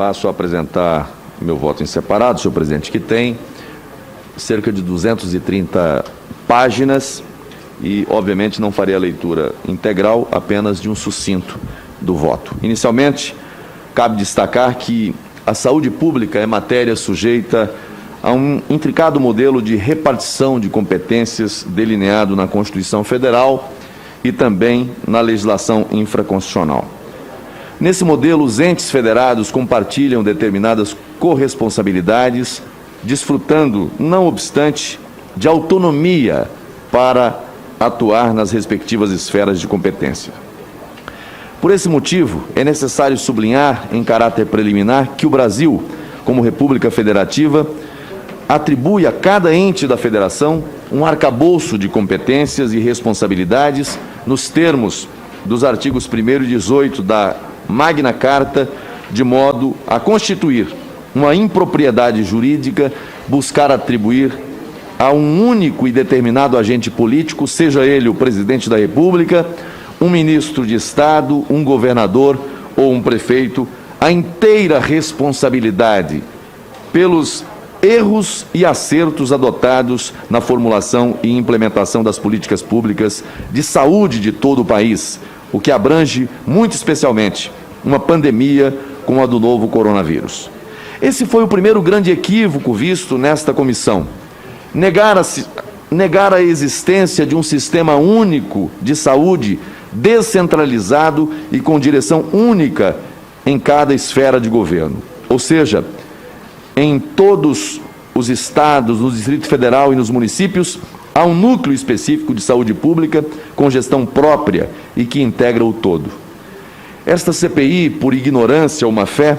passo a apresentar meu voto em separado, senhor presidente, que tem cerca de 230 páginas e, obviamente, não farei a leitura integral, apenas de um sucinto do voto. Inicialmente, cabe destacar que a saúde pública é matéria sujeita a um intricado modelo de repartição de competências delineado na Constituição Federal e também na legislação infraconstitucional. Nesse modelo, os entes federados compartilham determinadas corresponsabilidades, desfrutando, não obstante, de autonomia para atuar nas respectivas esferas de competência. Por esse motivo, é necessário sublinhar, em caráter preliminar, que o Brasil, como República Federativa, atribui a cada ente da Federação um arcabouço de competências e responsabilidades nos termos dos artigos 1º e 18 da Magna Carta, de modo a constituir uma impropriedade jurídica buscar atribuir a um único e determinado agente político, seja ele o presidente da República, um ministro de Estado, um governador ou um prefeito, a inteira responsabilidade pelos erros e acertos adotados na formulação e implementação das políticas públicas de saúde de todo o país, o que abrange, muito especialmente, uma pandemia como a do novo coronavírus. Esse foi o primeiro grande equívoco visto nesta comissão. Negar a existência de um sistema único de saúde descentralizado e com direção única em cada esfera de governo. Ou seja, em todos os estados, no Distrito Federal e nos municípios, há um núcleo específico de saúde pública com gestão própria e que integra o todo. Esta CPI, por ignorância ou má-fé,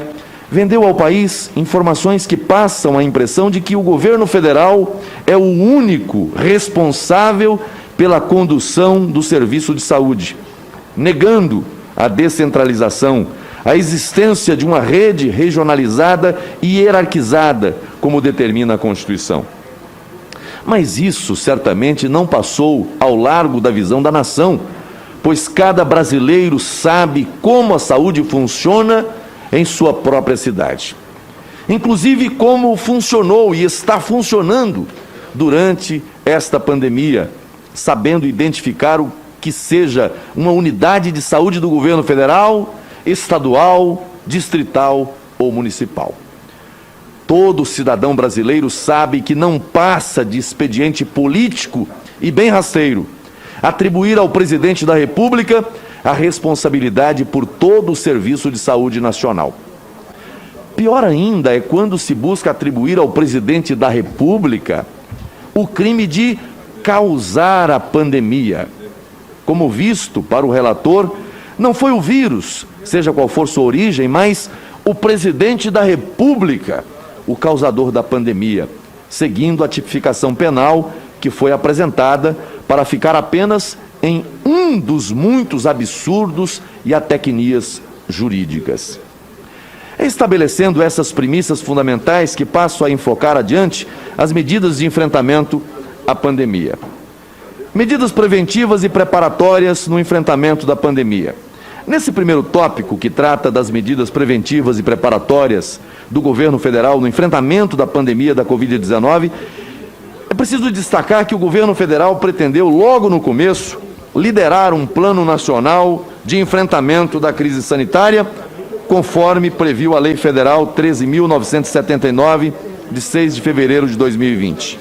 vendeu ao país informações que passam a impressão de que o governo federal é o único responsável pela condução do serviço de saúde, negando a descentralização, a existência de uma rede regionalizada e hierarquizada, como determina a Constituição. Mas isso certamente não passou ao largo da visão da nação, pois cada brasileiro sabe como a saúde funciona em sua própria cidade. Inclusive como funcionou e está funcionando durante esta pandemia, sabendo identificar o que seja uma unidade de saúde do governo federal, estadual, distrital ou municipal. Todo cidadão brasileiro sabe que não passa de expediente político e bem rasteiro atribuir ao presidente da República a responsabilidade por todo o serviço de saúde nacional. Pior ainda é quando se busca atribuir ao presidente da República o crime de causar a pandemia. Como visto para o relator, não foi o vírus, seja qual for sua origem, mas o presidente da República, o causador da pandemia, seguindo a tipificação penal que foi apresentada para ficar apenas em um dos muitos absurdos e atecnias jurídicas. Estabelecendo essas premissas fundamentais que passo a enfocar adiante as medidas de enfrentamento à pandemia. Medidas preventivas e preparatórias no enfrentamento da pandemia. Nesse primeiro tópico, que trata das medidas preventivas e preparatórias do governo federal no enfrentamento da pandemia da Covid-19, é preciso destacar que o governo federal pretendeu, logo no começo, liderar um plano nacional de enfrentamento da crise sanitária, conforme previu a Lei Federal 13.979, de 6 de fevereiro de 2020.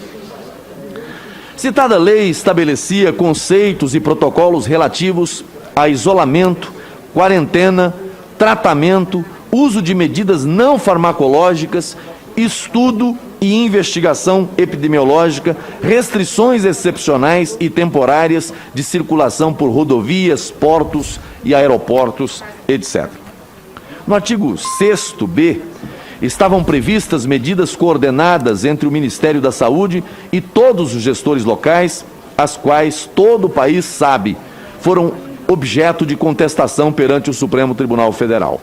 Citada lei estabelecia conceitos e protocolos relativos a isolamento, quarentena, tratamento, uso de medidas não farmacológicas, estudo e investigação epidemiológica, restrições excepcionais e temporárias de circulação por rodovias, portos e aeroportos, etc. No artigo 6º-B, estavam previstas medidas coordenadas entre o Ministério da Saúde e todos os gestores locais, as quais todo o país sabe, foram objeto de contestação perante o Supremo Tribunal Federal.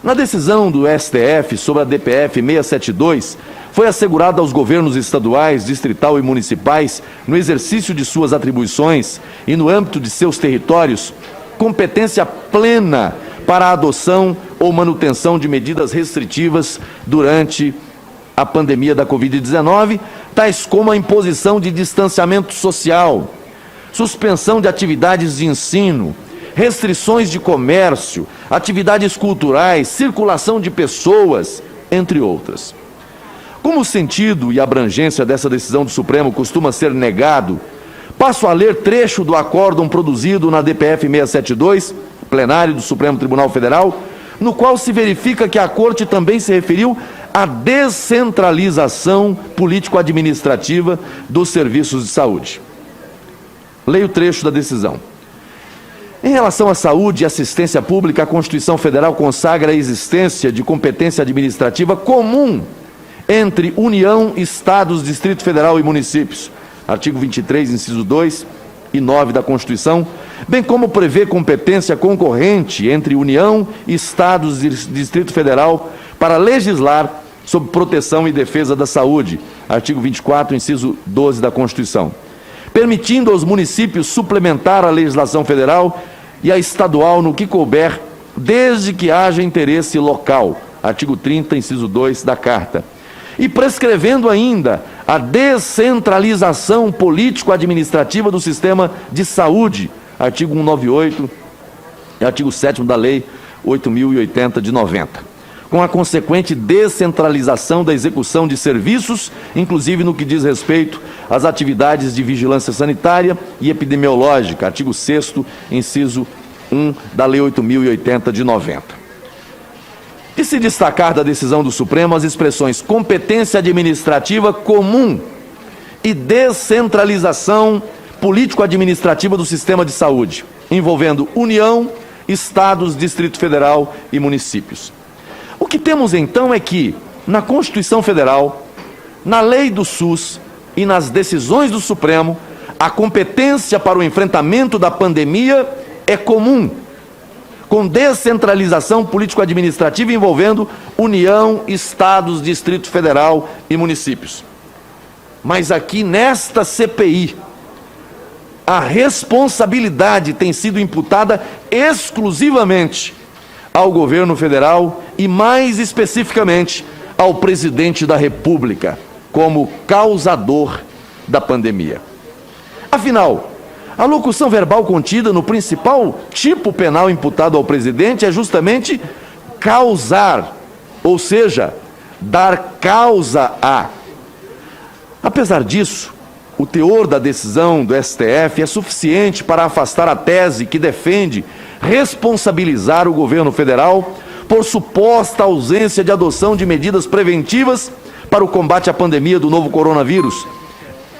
Na decisão do STF sobre a DPF 672, foi assegurado aos governos estaduais, distrital e municipais, no exercício de suas atribuições e no âmbito de seus territórios, competência plena para a adoção ou manutenção de medidas restritivas durante a pandemia da Covid-19, tais como a imposição de distanciamento social, suspensão de atividades de ensino, restrições de comércio, atividades culturais, circulação de pessoas, entre outras. Como o sentido e abrangência dessa decisão do Supremo costuma ser negado, passo a ler trecho do acórdão produzido na DPF 672, plenário do Supremo Tribunal Federal, no qual se verifica que a Corte também se referiu à descentralização político-administrativa dos serviços de saúde. Leio o trecho da decisão. Em relação à saúde e assistência pública, a Constituição Federal consagra a existência de competência administrativa comum entre União, Estados, Distrito Federal e municípios. Artigo 23, inciso 2 e 9 da Constituição, bem como prevê competência concorrente entre União, Estados e Distrito Federal para legislar sobre proteção e defesa da saúde. Artigo 24, inciso 12 da Constituição. Permitindo aos municípios suplementar a legislação federal e a estadual no que couber, desde que haja interesse local. Artigo 30, inciso 2 da Carta. E prescrevendo ainda a descentralização político-administrativa do sistema de saúde. Artigo 198 e artigo 7º da Lei 8.080 de 90. Com a consequente descentralização da execução de serviços, inclusive no que diz respeito às atividades de vigilância sanitária e epidemiológica, artigo 6º, inciso 1 da Lei 8.080 de 90. E se destacar da decisão do Supremo as expressões competência administrativa comum e descentralização político-administrativa do sistema de saúde, envolvendo União, Estados, Distrito Federal e municípios. O que temos então é que, na Constituição Federal, na lei do SUS e nas decisões do Supremo, a competência para o enfrentamento da pandemia é comum, com descentralização político-administrativa envolvendo União, Estados, Distrito Federal e municípios. Mas aqui nesta CPI, a responsabilidade tem sido imputada exclusivamente ao governo federal e, mais especificamente, ao presidente da República, como causador da pandemia. Afinal, a locução verbal contida no principal tipo penal imputado ao presidente é justamente causar, ou seja, dar causa a. Apesar disso, o teor da decisão do STF é suficiente para afastar a tese que defende responsabilizar o governo federal por suposta ausência de adoção de medidas preventivas para o combate à pandemia do novo coronavírus,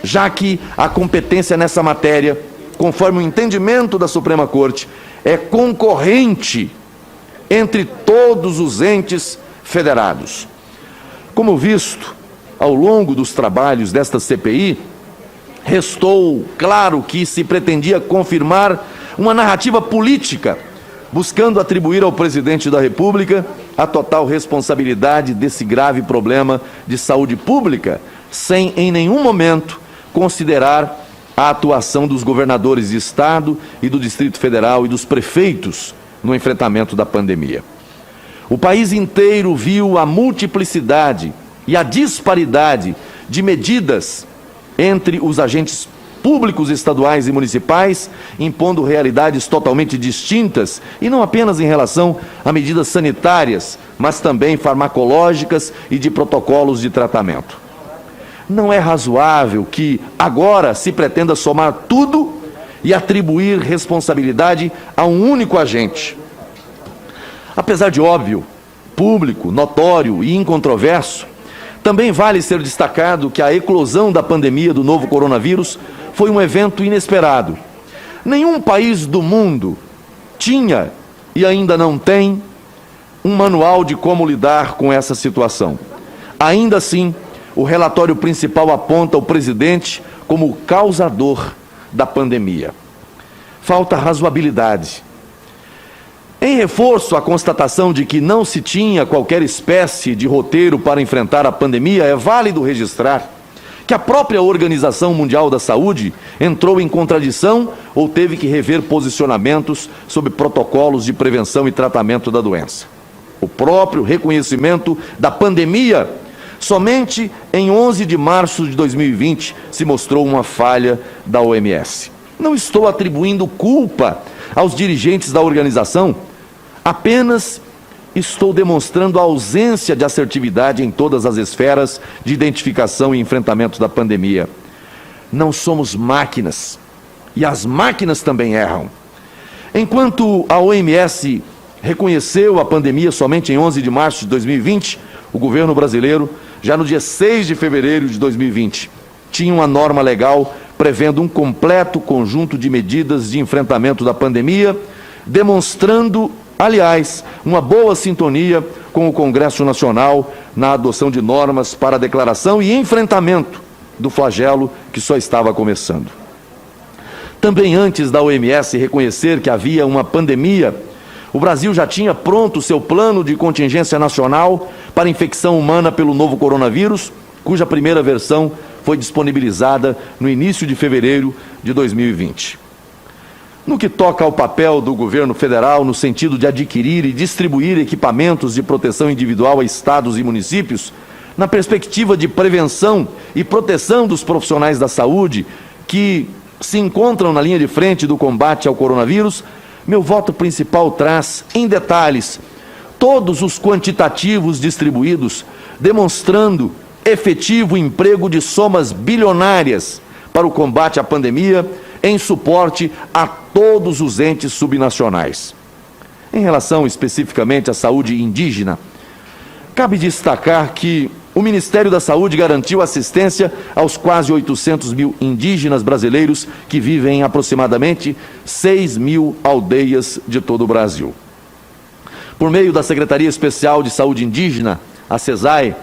já que a competência nessa matéria, conforme o entendimento da Suprema Corte, é concorrente entre todos os entes federados. Como visto, ao longo dos trabalhos desta CPI, restou claro que se pretendia confirmar uma narrativa política, buscando atribuir ao presidente da República a total responsabilidade desse grave problema de saúde pública, sem em nenhum momento considerar a atuação dos governadores de Estado e do Distrito Federal e dos prefeitos no enfrentamento da pandemia. O país inteiro viu a multiplicidade e a disparidade de medidas entre os agentes públicos estaduais e municipais, impondo realidades totalmente distintas, e não apenas em relação a medidas sanitárias, mas também farmacológicas e de protocolos de tratamento. Não é razoável que agora se pretenda somar tudo e atribuir responsabilidade a um único agente. Apesar de óbvio, público, notório e incontroverso, também vale ser destacado que a eclosão da pandemia do novo coronavírus foi um evento inesperado. Nenhum país do mundo tinha e ainda não tem um manual de como lidar com essa situação. Ainda assim, o relatório principal aponta o presidente como o causador da pandemia. Falta razoabilidade. Em reforço à constatação de que não se tinha qualquer espécie de roteiro para enfrentar a pandemia, é válido registrar que a própria Organização Mundial da Saúde entrou em contradição ou teve que rever posicionamentos sobre protocolos de prevenção e tratamento da doença. O próprio reconhecimento da pandemia, somente em 11 de março de 2020, se mostrou uma falha da OMS. Não estou atribuindo culpa aos dirigentes da organização, apenas estou demonstrando a ausência de assertividade em todas as esferas de identificação e enfrentamento da pandemia. Não somos máquinas, e as máquinas também erram. Enquanto a OMS reconheceu a pandemia somente em 11 de março de 2020, o governo brasileiro, já no dia 6 de fevereiro de 2020, tinha uma norma legal prevendo um completo conjunto de medidas de enfrentamento da pandemia, demonstrando, aliás, uma boa sintonia com o Congresso Nacional na adoção de normas para a declaração e enfrentamento do flagelo que só estava começando. Também antes da OMS reconhecer que havia uma pandemia, o Brasil já tinha pronto seu plano de contingência nacional para infecção humana pelo novo coronavírus, cuja primeira versão foi disponibilizada no início de fevereiro de 2020. No que toca ao papel do governo federal no sentido de adquirir e distribuir equipamentos de proteção individual a estados e municípios, na perspectiva de prevenção e proteção dos profissionais da saúde que se encontram na linha de frente do combate ao coronavírus, meu voto principal traz, em detalhes, todos os quantitativos distribuídos, demonstrando efetivo emprego de somas bilionárias para o combate à pandemia, em suporte a todos os entes subnacionais. Em relação especificamente à saúde indígena, cabe destacar que o Ministério da Saúde garantiu assistência aos quase 800 mil indígenas brasileiros que vivem em aproximadamente 6 mil aldeias de todo o Brasil. Por meio da Secretaria Especial de Saúde Indígena, a SESAI,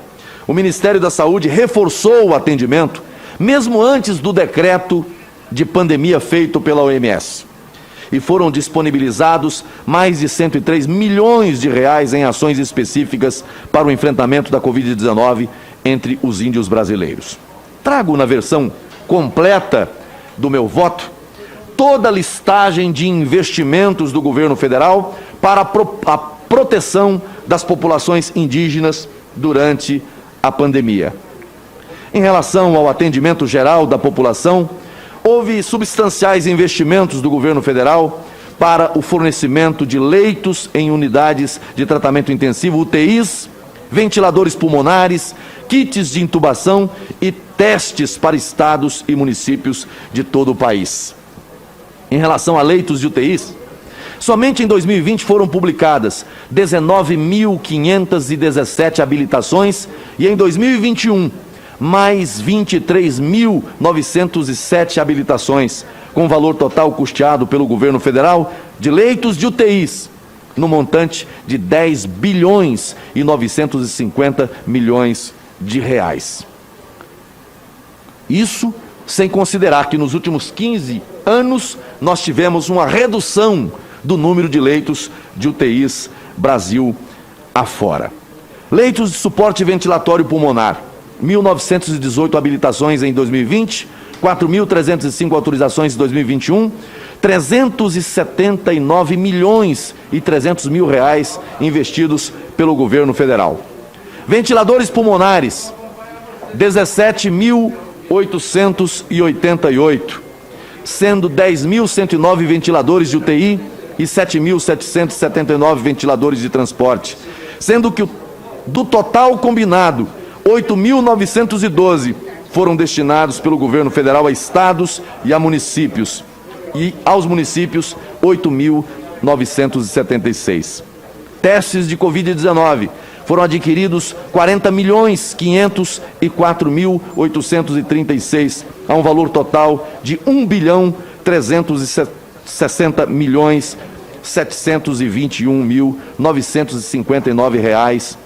o Ministério da Saúde reforçou o atendimento, mesmo antes do decreto de pandemia feito pela OMS. E foram disponibilizados mais de 103 milhões de reais em ações específicas para o enfrentamento da Covid-19 entre os índios brasileiros. Trago na versão completa do meu voto toda a listagem de investimentos do governo federal para a proteção das populações indígenas durante a pandemia. Em relação ao atendimento geral da população, houve substanciais investimentos do governo federal para o fornecimento de leitos em unidades de tratamento intensivo, UTIs, ventiladores pulmonares, kits de intubação e testes para estados e municípios de todo o país. Em relação a leitos de UTIs, somente em 2020 foram publicadas 19.517 habilitações e em 2021, mais 23.907 habilitações, com valor total custeado pelo governo federal de leitos de UTIs, no montante de 10 bilhões e 950 milhões de reais. Isso sem considerar que nos últimos 15 anos nós tivemos uma redução do número de leitos de UTIs Brasil afora. Leitos de suporte ventilatório pulmonar, 1.918 habilitações em 2020, 4.305 autorizações em 2021, 379 milhões e 300 mil reais investidos pelo governo federal. Ventiladores pulmonares, 17.888, sendo 10.109 ventiladores de UTI e 7.779 ventiladores de transporte, sendo que do total combinado, 8.912 foram destinados pelo governo federal a estados e a municípios, e aos municípios 8.976. Testes de Covid-19 foram adquiridos 40.504.836, a um valor total de 1.360.721.959 reais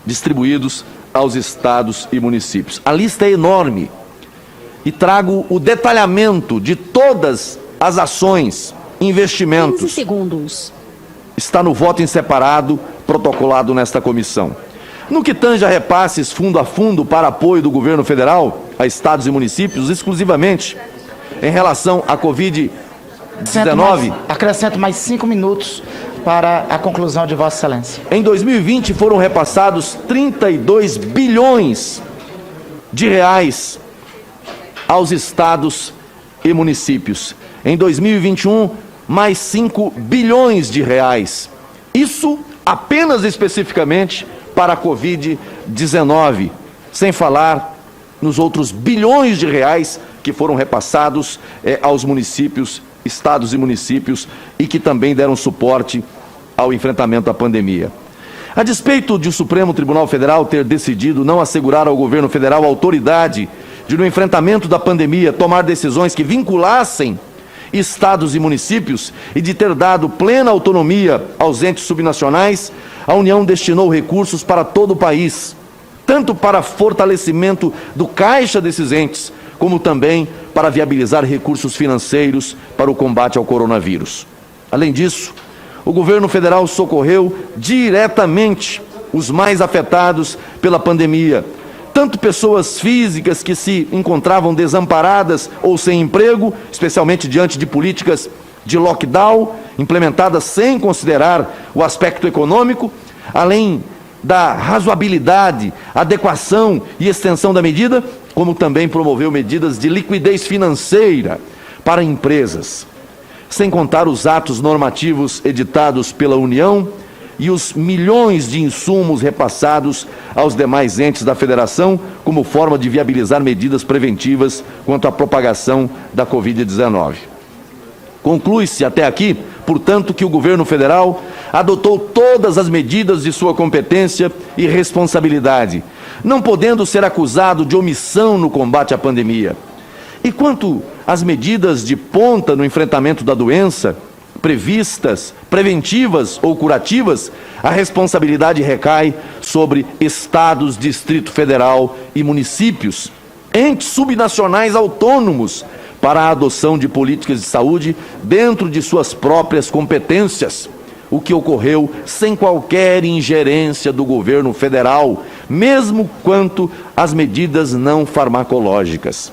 distribuídos aos estados e municípios. A lista é enorme e trago o detalhamento de todas as ações, investimentos. 15 segundos. Está no voto em separado, protocolado nesta comissão. No que tange a repasses fundo a fundo para apoio do governo federal a estados e municípios, exclusivamente em relação à Covid-19... Acrescento mais 5 minutos para a conclusão de Vossa Excelência. Em 2020 foram repassados 32 bilhões de reais aos estados e municípios. Em 2021, mais 5 bilhões de reais. Isso apenas especificamente para a Covid-19, sem falar nos outros bilhões de reais que foram repassados aos municípios, estados e municípios, e que também deram suporte ao enfrentamento da pandemia. A despeito de o Supremo Tribunal Federal ter decidido não assegurar ao governo federal a autoridade de, no enfrentamento da pandemia, tomar decisões que vinculassem estados e municípios e de ter dado plena autonomia aos entes subnacionais, a União destinou recursos para todo o país, tanto para fortalecimento do caixa desses entes, como também para viabilizar recursos financeiros para o combate ao coronavírus. Além disso, o governo federal socorreu diretamente os mais afetados pela pandemia, tanto pessoas físicas que se encontravam desamparadas ou sem emprego, especialmente diante de políticas de lockdown, implementadas sem considerar o aspecto econômico, além da razoabilidade, adequação e extensão da medida, como também promoveu medidas de liquidez financeira para empresas, sem contar os atos normativos editados pela União e os milhões de insumos repassados aos demais entes da Federação como forma de viabilizar medidas preventivas quanto à propagação da Covid-19. Conclui-se até aqui, portanto, que o governo federal adotou todas as medidas de sua competência e responsabilidade, não podendo ser acusado de omissão no combate à pandemia. E quanto às medidas de ponta no enfrentamento da doença, previstas, preventivas ou curativas, a responsabilidade recai sobre estados, Distrito Federal e municípios, entes subnacionais autônomos, para a adoção de políticas de saúde dentro de suas próprias competências, o que ocorreu sem qualquer ingerência do governo federal, mesmo quanto às medidas não farmacológicas.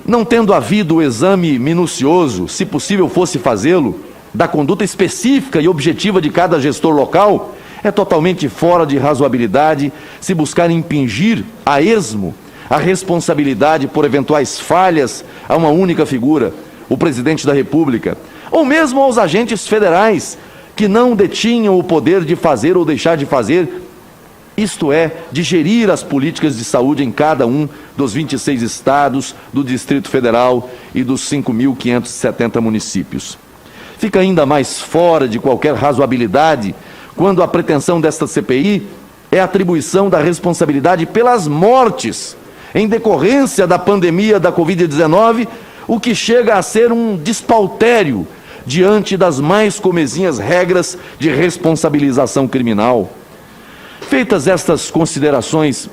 Não tendo havido o exame minucioso, se possível fosse fazê-lo, da conduta específica e objetiva de cada gestor local, é totalmente fora de razoabilidade se buscar impingir a esmo a responsabilidade por eventuais falhas a uma única figura, o presidente da República, ou mesmo aos agentes federais que não detinham o poder de fazer ou deixar de fazer, isto é, de gerir as políticas de saúde em cada um dos 26 estados, do Distrito Federal e dos 5.570 municípios. Fica ainda mais fora de qualquer razoabilidade quando a pretensão desta CPI é a atribuição da responsabilidade pelas mortes em decorrência da pandemia da Covid-19, o que chega a ser um despautério diante das mais comezinhas regras de responsabilização criminal. Feitas estas considerações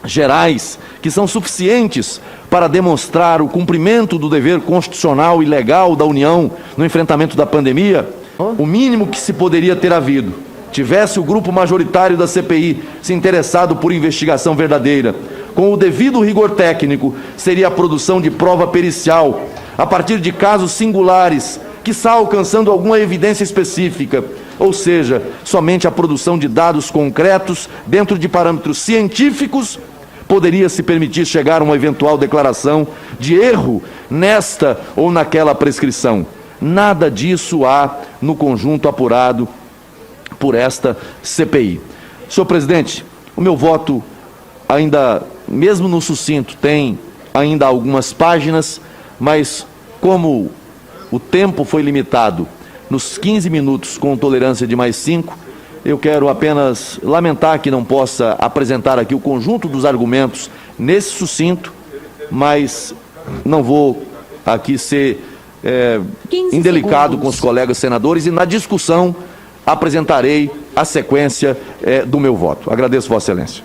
gerais, que são suficientes para demonstrar o cumprimento do dever constitucional e legal da União no enfrentamento da pandemia, o mínimo que se poderia ter havido, tivesse o grupo majoritário da CPI se interessado por investigação verdadeira, com o devido rigor técnico, seria a produção de prova pericial, a partir de casos singulares, quiçá alcançando alguma evidência específica, ou seja, somente a produção de dados concretos dentro de parâmetros científicos poderia se permitir chegar a uma eventual declaração de erro nesta ou naquela prescrição. Nada disso há no conjunto apurado por esta CPI. Senhor presidente, o meu voto ainda, mesmo no sucinto, tem ainda algumas páginas, mas como o tempo foi limitado nos 15 minutos com tolerância de mais 5, eu quero apenas lamentar que não possa apresentar aqui o conjunto dos argumentos nesse sucinto, mas não vou aqui ser indelicado com os colegas senadores e na discussão apresentarei a sequência do meu voto. Agradeço, Vossa Excelência.